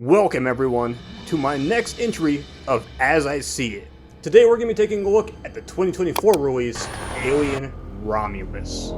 Welcome everyone to my next entry of As I See It. Today we're going to be taking a look at the 2024 release, Alien Romulus,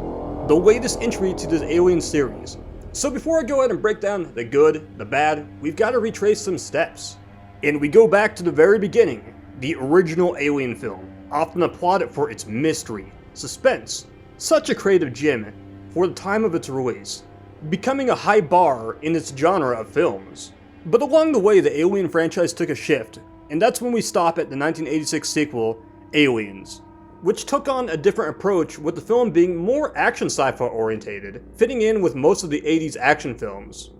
the latest entry to this Alien series. So before I go ahead and break down the good, the bad, we've got to retrace some steps. And we go back to the very beginning, the original Alien film, often applauded for its mystery, suspense, such a creative gem for the time of its release, becoming a high bar in its genre of films. But along the way, the Alien franchise took a shift, and that's when we stop at the 1986 sequel, Aliens, which took on a different approach, with the film being more action sci-fi orientated, fitting in with most of the 80s action films.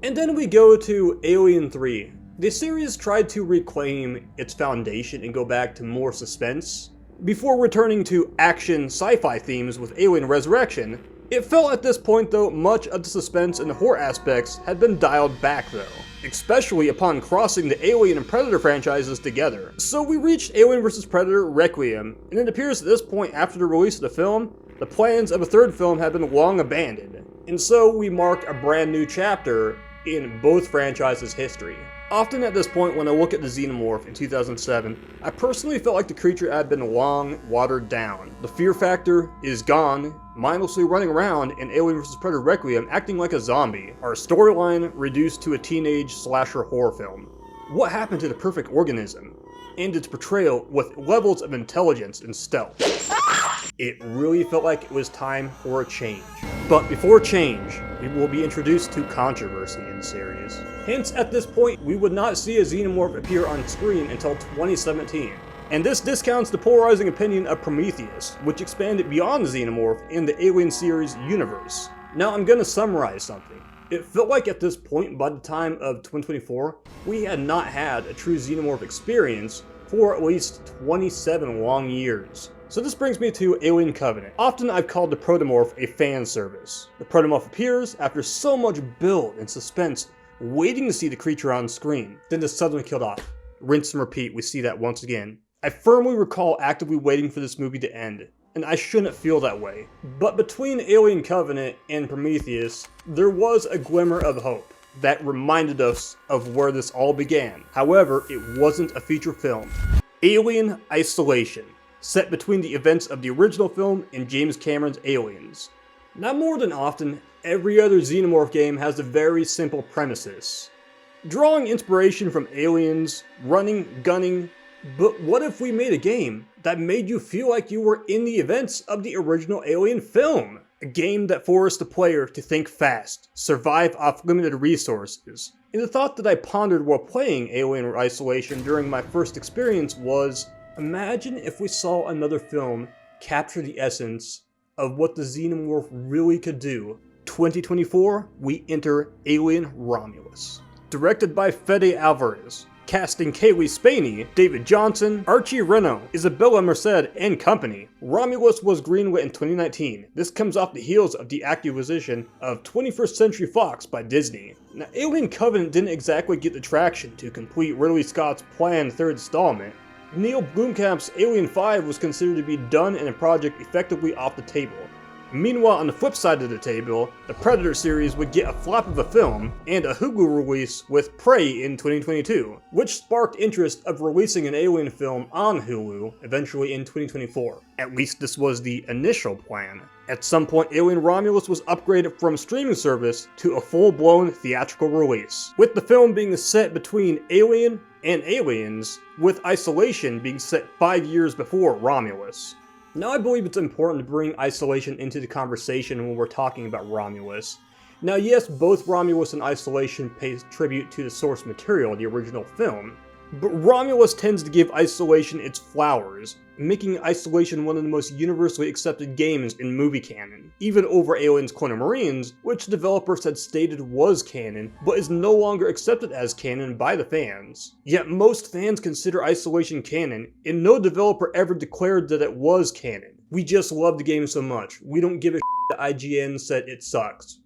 And then we go to Alien 3. The series tried to reclaim its foundation and go back to more suspense, before returning to action sci-fi themes with Alien Resurrection. It felt at this point though, much of the suspense and horror aspects had been dialed back though, especially upon crossing the Alien and Predator franchises together. So we reached Alien vs. Predator Requiem, and it appears at this point after the release of the film, the plans of a third film had been long abandoned. And so we marked a brand new chapter in both franchises' history. Often at this point when I look at the Xenomorph in 2007, I personally felt like the creature had been long watered down. The fear factor is gone, mindlessly running around in Alien vs. Predator Requiem acting like a zombie. Our storyline reduced to a teenage slasher horror film. What happened to the perfect organism? And its portrayal with levels of intelligence and stealth. It really felt like it was time for a change. But before change, we will be introduced to controversy in the series. Hence, at this point, we would not see a Xenomorph appear on screen until 2017. And this discounts the polarizing opinion of Prometheus, which expanded beyond the Xenomorph in the Alien series universe. Now I'm gonna summarize something. It felt like at this point, by the time of 2024, we had not had a true Xenomorph experience for at least 27 long years. So this brings me to Alien Covenant. Often I've called the Protomorph a fan service. The Protomorph appears after so much build and suspense, waiting to see the creature on screen, then is suddenly killed off. Rinse and repeat, we see that once again. I firmly recall actively waiting for this movie to end, and I shouldn't feel that way. But between Alien Covenant and Prometheus, there was a glimmer of hope that reminded us of where this all began. However, it wasn't a feature film. Alien Isolation, set between the events of the original film and James Cameron's Aliens. Now more than often, every other Xenomorph game has a very simple premises. Drawing inspiration from Aliens, running, gunning, but what if we made a game that made you feel like you were in the events of the original Alien film? A game that forced the player to think fast, survive off limited resources. And the thought that I pondered while playing Alien Isolation during my first experience was, imagine if we saw another film capture the essence of what the Xenomorph really could do. 2024, we enter Alien Romulus. Directed by Fede Alvarez. Casting Kaylee Spaney, David Johnson, Archie Reno, Isabella Merced, and company. Romulus was greenlit in 2019. This comes off the heels of the acquisition of 21st Century Fox by Disney. Now, Alien Covenant didn't exactly get the traction to complete Ridley Scott's planned third installment. Neil Blomkamp's Alien 5 was considered to be done and a project effectively off the table. Meanwhile, on the flip side of the table, the Predator series would get a flop of a film and a Hulu release with Prey in 2022, which sparked interest of releasing an Alien film on Hulu, eventually in 2024. At least this was the initial plan. At some point, Alien Romulus was upgraded from streaming service to a full-blown theatrical release, with the film being set between Alien and Aliens, with Isolation being set 5 years before Romulus. Now I believe it's important to bring Isolation into the conversation when we're talking about Romulus. Now yes, both Romulus and Isolation pay tribute to the source material, the original film, but Romulus tends to give Isolation its flowers, making Isolation one of the most universally accepted games in movie canon, even over Aliens Colonial Marines, which developers had stated was canon, but is no longer accepted as canon by the fans. Yet most fans consider Isolation canon, and no developer ever declared that it was canon. We just love the game so much, we don't give a that IGN said it sucks.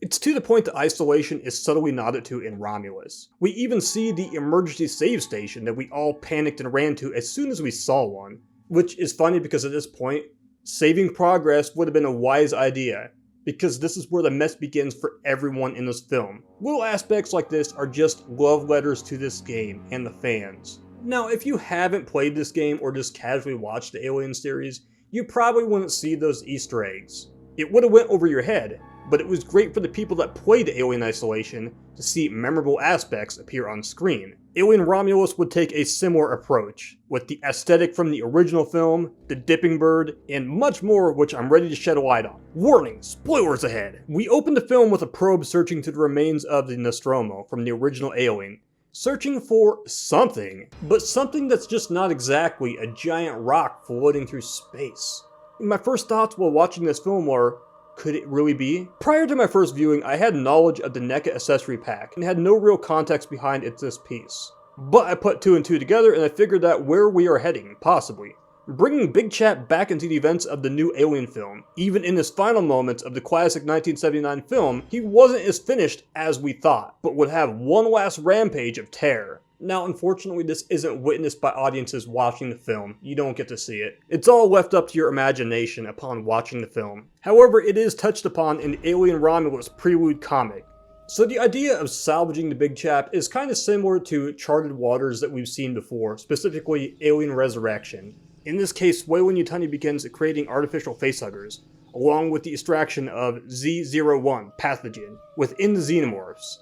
It's to the point that Isolation is subtly nodded to in Romulus. We even see the emergency save station that we all panicked and ran to as soon as we saw one. Which is funny because at this point, saving progress would have been a wise idea, because this is where the mess begins for everyone in this film. Little aspects like this are just love letters to this game and the fans. Now, if you haven't played this game or just casually watched the Alien series, you probably wouldn't see those Easter eggs. It would have went over your head, but it was great for the people that played Alien Isolation to see memorable aspects appear on screen. Alien Romulus would take a similar approach, with the aesthetic from the original film, the dipping bird, and much more which I'm ready to shed a light on. Warning, spoilers ahead! We open the film with a probe searching through the remains of the Nostromo from the original Alien, searching for something, but something that's just not exactly a giant rock floating through space. My first thoughts while watching this film were, could it really be? Prior to my first viewing, I had knowledge of the NECA accessory pack and had no real context behind this piece. But I put 2 and 2 together and I figured out where we are heading, possibly. Bringing Big Chap back into the events of the new Alien film. Even in his final moments of the classic 1979 film, he wasn't as finished as we thought, but would have one last rampage of terror. Now, unfortunately, this isn't witnessed by audiences watching the film. You don't get to see it. It's all left up to your imagination upon watching the film. However, it is touched upon in Alien Romulus Prelude comic. So the idea of salvaging the Big Chap is kind of similar to Charted Waters that we've seen before, specifically Alien Resurrection. In this case, Weyland-Yutani begins creating artificial facehuggers, along with the extraction of Z01 pathogen within the xenomorphs.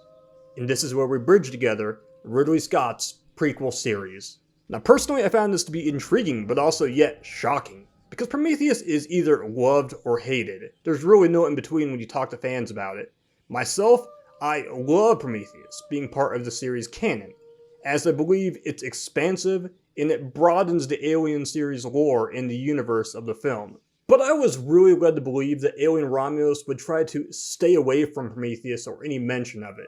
And this is where we bridge together Ridley Scott's prequel series. Now personally I found this to be intriguing but also yet shocking, because Prometheus is either loved or hated. There's really no in between when you talk to fans about it. Myself, I love Prometheus being part of the series canon, as I believe it's expansive and it broadens the Alien series lore in the universe of the film. But I was really led to believe that Alien Romulus would try to stay away from Prometheus or any mention of it.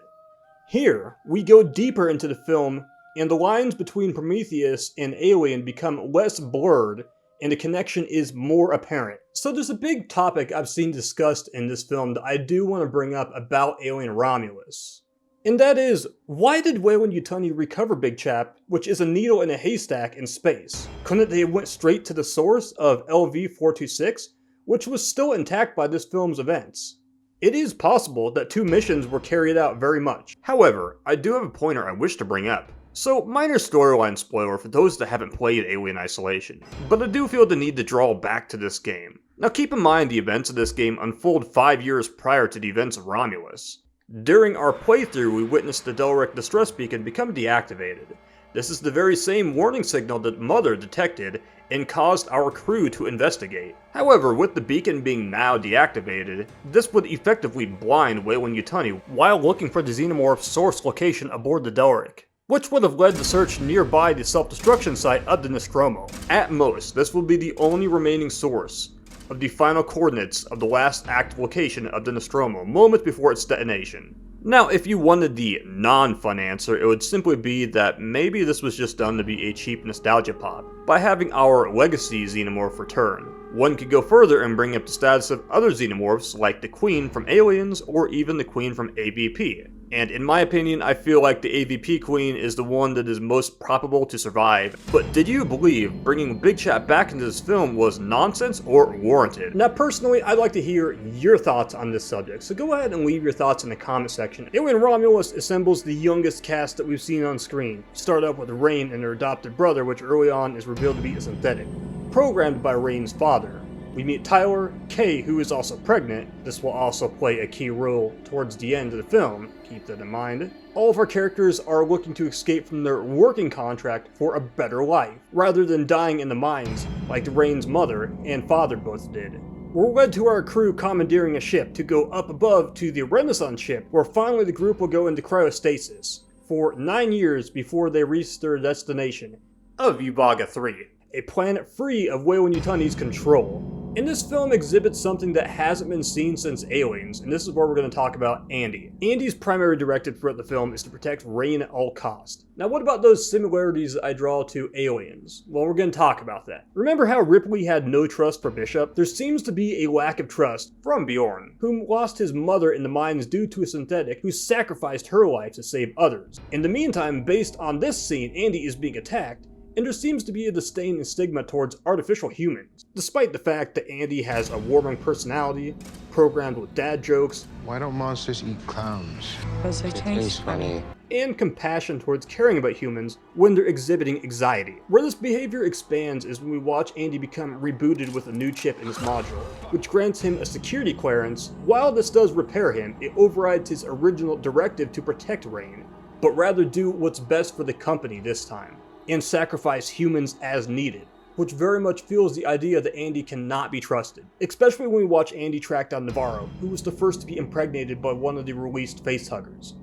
Here, we go deeper into the film, and the lines between Prometheus and Alien become less blurred, and the connection is more apparent. So there's a big topic I've seen discussed in this film that I do want to bring up about Alien Romulus. And that is, why did Weyland-Yutani recover Big Chap, which is a needle in a haystack in space? Couldn't they have went straight to the source of LV-426, which was still intact by this film's events? It is possible that 2 missions were carried out very much. However, I do have a pointer I wish to bring up. So, minor storyline spoiler for those that haven't played Alien Isolation, but I do feel the need to draw back to this game. Now keep in mind the events of this game unfold 5 years prior to the events of Romulus. During our playthrough, we witnessed the Delric distress beacon become deactivated. This is the very same warning signal that Mother detected and caused our crew to investigate. However, with the beacon being now deactivated, this would effectively blind Weyland-Yutani while looking for the xenomorph's source location aboard the Delric, which would have led the search nearby the self-destruction site of the Nostromo. At most, this will be the only remaining source of the final coordinates of the last active location of the Nostromo, moments before its detonation. Now, if you wanted the non-fun answer, it would simply be that maybe this was just done to be a cheap nostalgia pop, by having our legacy xenomorph return. One could go further and bring up the status of other xenomorphs like the Queen from Aliens or even the Queen from AVP. And in my opinion, I feel like the AVP Queen is the one that is most probable to survive. But did you believe bringing Big Chap back into this film was nonsense or warranted? Now personally, I'd like to hear your thoughts on this subject, so go ahead and leave your thoughts in the comment section. Alien Romulus assembles the youngest cast that we've seen on screen. Start up with Rain and her adopted brother, which early on is revealed to be a synthetic, programmed by Rain's father. We meet Tyler, Kay, who is also pregnant. This will also play a key role towards the end of the film, keep that in mind. All of our characters are looking to escape from their working contract for a better life, rather than dying in the mines like Rain's mother and father both did. We're led to our crew commandeering a ship to go up above to the Renaissance ship, where finally the group will go into cryostasis for 9 years before they reach their destination of Uvaga 3, a planet free of Weyland-Yutani's control. And this film exhibits something that hasn't been seen since Aliens, and this is where we're going to talk about Andy. Andy's primary directive throughout the film is to protect Rain at all costs. Now what about those similarities I draw to Aliens? Well, we're going to talk about that. Remember how Ripley had no trust for Bishop? There seems to be a lack of trust from Bjorn, whom lost his mother in the mines due to a synthetic who sacrificed her life to save others. In the meantime, based on this scene, Andy is being attacked, and there seems to be a disdain and stigma towards artificial humans, despite the fact that Andy has a warming personality, programmed with dad jokes. Why don't monsters eat clowns? Because they taste funny. And compassion towards caring about humans when they're exhibiting anxiety. Where this behavior expands is when we watch Andy become rebooted with a new chip in his module, which grants him a security clearance. While this does repair him, it overrides his original directive to protect Rain, but rather do what's best for the company this time, and sacrifice humans as needed, which very much fuels the idea that Andy cannot be trusted, especially when we watch Andy track down Navarro, who was the first to be impregnated by one of the released facehuggers.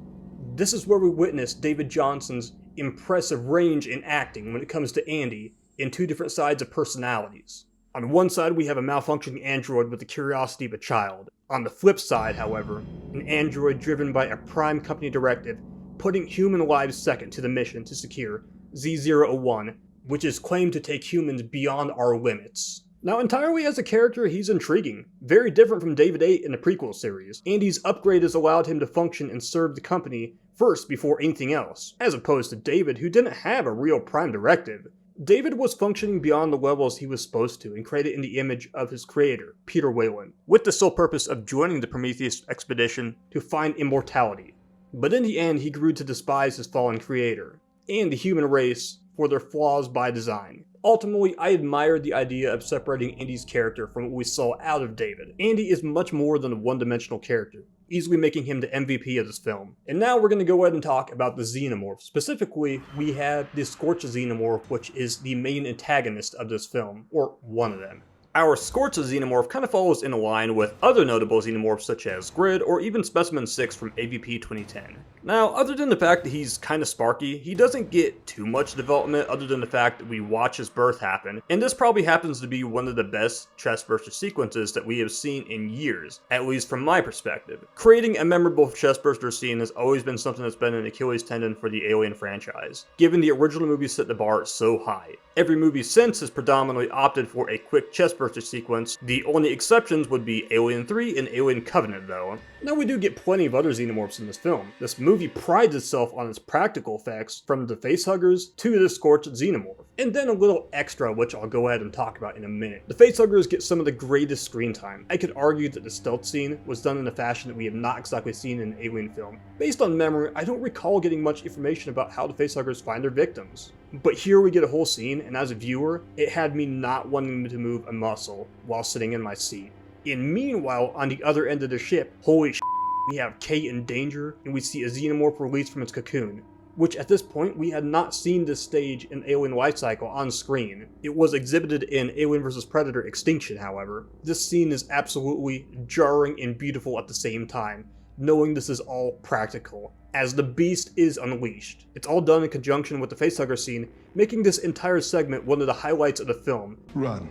This is where we witness David Johnson's impressive range in acting when it comes to Andy in two different sides of personalities. On one side, we have a malfunctioning android with the curiosity of a child. On the flip side, however, an android driven by a prime company directive, putting human lives second to the mission to secure Z-001, which is claimed to take humans beyond our limits. Now, entirely as a character, he's intriguing, very different from David 8 in the prequel series. Andy's upgrade has allowed him to function and serve the company first before anything else, as opposed to David, who didn't have a real prime directive. David was functioning beyond the levels he was supposed to and created in the image of his creator, Peter Whalen, with the sole purpose of joining the Prometheus expedition to find immortality. But in the end, he grew to despise his fallen creator, and the human race for their flaws by design. Ultimately, I admired the idea of separating Andy's character from what we saw out of David. Andy is much more than a one-dimensional character, easily making him the MVP of this film. And now we're going to go ahead and talk about the Xenomorph. Specifically, we have the Scorch Xenomorph, which is the main antagonist of this film, or one of them. Our Scorch Xenomorph kind of follows in a line with other notable Xenomorphs such as Grid or even Specimen 6 from AVP 2010. Now, other than the fact that he's kind of sparky, he doesn't get too much development other than the fact that we watch his birth happen, and this probably happens to be one of the best chestburster sequences that we have seen in years, at least from my perspective. Creating a memorable chestburster scene has always been something that's been an Achilles tendon for the Alien franchise, given the original movie set the bar so high. Every movie since has predominantly opted for a quick chestburster sequence. The only exceptions would be Alien 3 and Alien Covenant though. Now we do get plenty of other Xenomorphs in this film. This movie prides itself on its practical effects, from the facehuggers to the Scorched Xenomorph. And then a little extra, which I'll go ahead and talk about in a minute. The facehuggers get some of the greatest screen time. I could argue that the stealth scene was done in a fashion that we have not exactly seen in an Alien film. Based on memory, I don't recall getting much information about how the facehuggers find their victims. But here we get a whole scene, and as a viewer, it had me not wanting to move a muscle while sitting in my seat. And meanwhile, on the other end of the ship, holy shit, we have Kate in danger, and we see a Xenomorph released from its cocoon, which at this point we had not seen this stage in Alien Lifecycle on screen. It was exhibited in Alien vs. Predator Extinction, however. This scene is absolutely jarring and beautiful at the same time, knowing this is all practical, as the beast is unleashed. It's all done in conjunction with the facehugger scene, making this entire segment one of the highlights of the film. Run.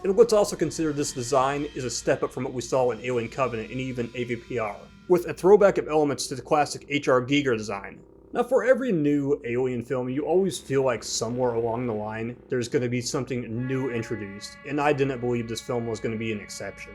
And let's also consider this design is a step up from what we saw in Alien Covenant and even AVPR, with a throwback of elements to the classic H.R. Giger design. Now, for every new Alien film, you always feel like somewhere along the line, there's going to be something new introduced, and I didn't believe this film was going to be an exception.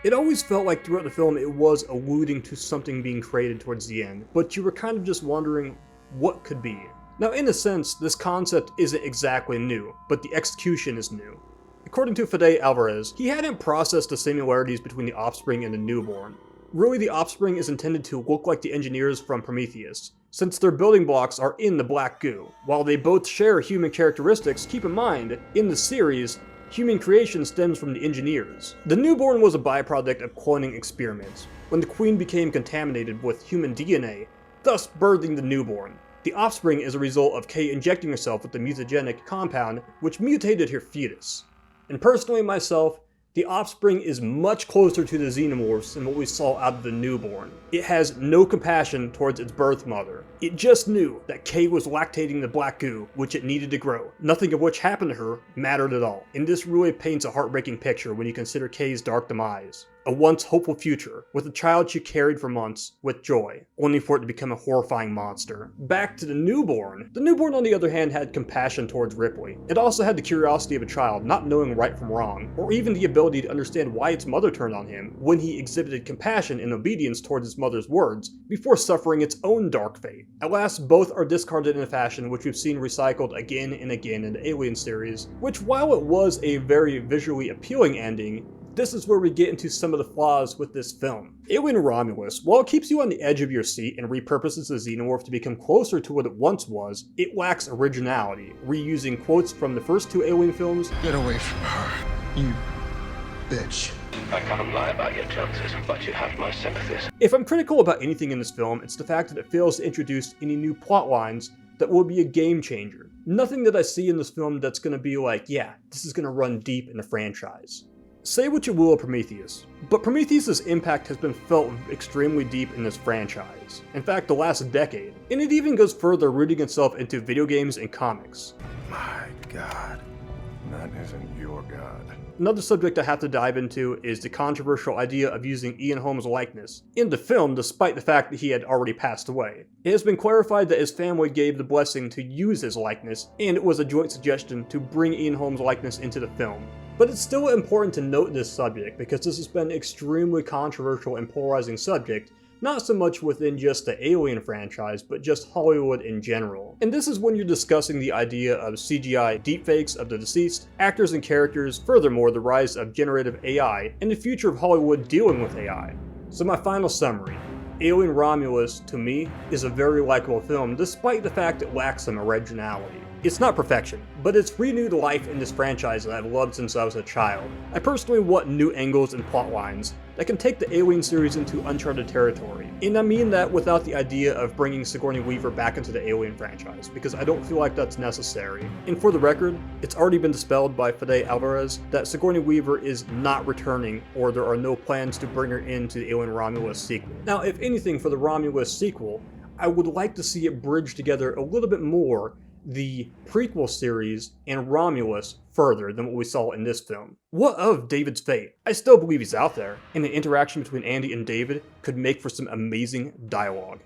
It always felt like throughout the film it was alluding to something being created towards the end, but you were kind of just wondering what could be. Now, in a sense, this concept isn't exactly new, but the execution is new. According to Fede Alvarez, he hadn't processed the similarities between the Offspring and the Newborn. Really, the Offspring is intended to look like the engineers from Prometheus, since their building blocks are in the black goo. While they both share human characteristics, keep in mind, in the series, human creation stems from the engineers. The Newborn was a byproduct of cloning experiments, when the Queen became contaminated with human DNA, thus birthing the Newborn. The Offspring is a result of Kay injecting herself with the mutagenic compound, which mutated her fetus. And personally myself, the Offspring is much closer to the Xenomorphs than what we saw out of the Newborn. It has no compassion towards its birth mother. It just knew that Kay was lactating the black goo, which it needed to grow. Nothing of which happened to her mattered at all. And this really paints a heartbreaking picture when you consider Kay's dark demise. a once hopeful future with a child she carried for months with joy, only for it to become a horrifying monster. Back to the newborn. The newborn, on the other hand, had compassion towards Ripley. It also had the curiosity of a child, not knowing right from wrong, or even the ability to understand why its mother turned on him when he exhibited compassion and obedience towards his mother's words before suffering its own dark fate. At last, both are discarded in a fashion which we've seen recycled again and again in the Alien series, which, while it was a very visually appealing ending, this is where we get into some of the flaws with this film. Alien Romulus, while it keeps you on the edge of your seat and repurposes the xenomorph to become closer to what it once was, it lacks originality, reusing quotes from the first two Alien films. Get away from her, you bitch. I can't lie about your chances, but you have my sympathies. If I'm critical about anything in this film, it's the fact that it fails to introduce any new plot lines that will be a game changer. Nothing that I see in this film that's going to be like, yeah, this is going to run deep in the franchise. Say what you will of Prometheus, but Prometheus' impact has been felt extremely deep in this franchise. In fact, the last decade. And it even goes further, rooting itself into video games and comics. My God, that isn't your God. Another subject I have to dive into is the controversial idea of using Ian Holmes' likeness in the film, despite the fact that he had already passed away. It has been clarified that his family gave the blessing to use his likeness, and it was a joint suggestion to bring Ian Holmes' likeness into the film. But it's still important to note this subject because this has been an extremely controversial and polarizing subject, not so much within just the Alien franchise, but just Hollywood in general. And this is when you're discussing the idea of CGI deepfakes of the deceased, actors and characters, furthermore the rise of generative AI, and the future of Hollywood dealing with AI. So my final summary. Alien Romulus, to me, is a very likable film despite the fact it lacks some originality. It's not perfection, but it's renewed life in this franchise that I've loved since I was a child. I personally want new angles and plot lines that can take the Alien series into uncharted territory. And I mean that without the idea of bringing Sigourney Weaver back into the Alien franchise, because I don't feel like that's necessary. And for the record, it's already been dispelled by Fede Alvarez that Sigourney Weaver is not returning, or there are no plans to bring her into the Alien Romulus sequel. Now, if anything, for the Romulus sequel, I would like to see it bridge together a little bit more the prequel series and Romulus further than what we saw in this film. What of David's fate? I still believe he's out there, and the interaction between Andy and David could make for some amazing dialogue.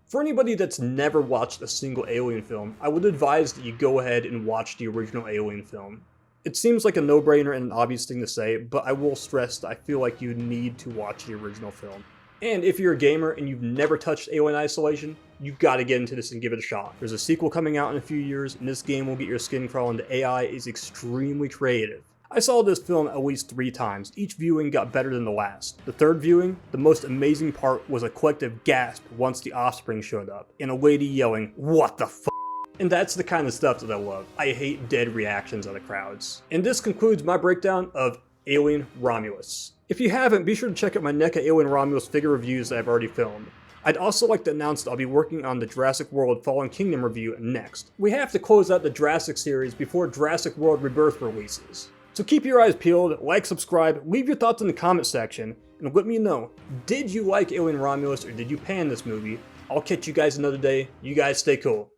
For anybody that's never watched a single Alien film, I would advise that you go ahead and watch the original Alien film. It seems like a no-brainer and an obvious thing to say, but I will stress that I feel like you need to watch the original film. And if you're a gamer and you've never touched Alien Isolation, you've got to get into this and give it a shot. There's a sequel coming out in a few years, and this game will get your skin crawling. The AI is extremely creative. I saw this film at least 3 times. Each viewing got better than the last. The third viewing, the most amazing part was a collective gasp once the offspring showed up, and a lady yelling, "What the f***?" And that's the kind of stuff that I love. I hate dead reactions out of crowds. And this concludes my breakdown of Alien Romulus. If you haven't, be sure to check out my NECA Alien Romulus figure reviews that I've already filmed. I'd also like to announce that I'll be working on the Jurassic World Fallen Kingdom review next. We have to close out the Jurassic series before Jurassic World Rebirth releases. So keep your eyes peeled, like, subscribe, leave your thoughts in the comment section, and let me know, did you like Alien Romulus or did you pan this movie? I'll catch you guys another day. You guys stay cool.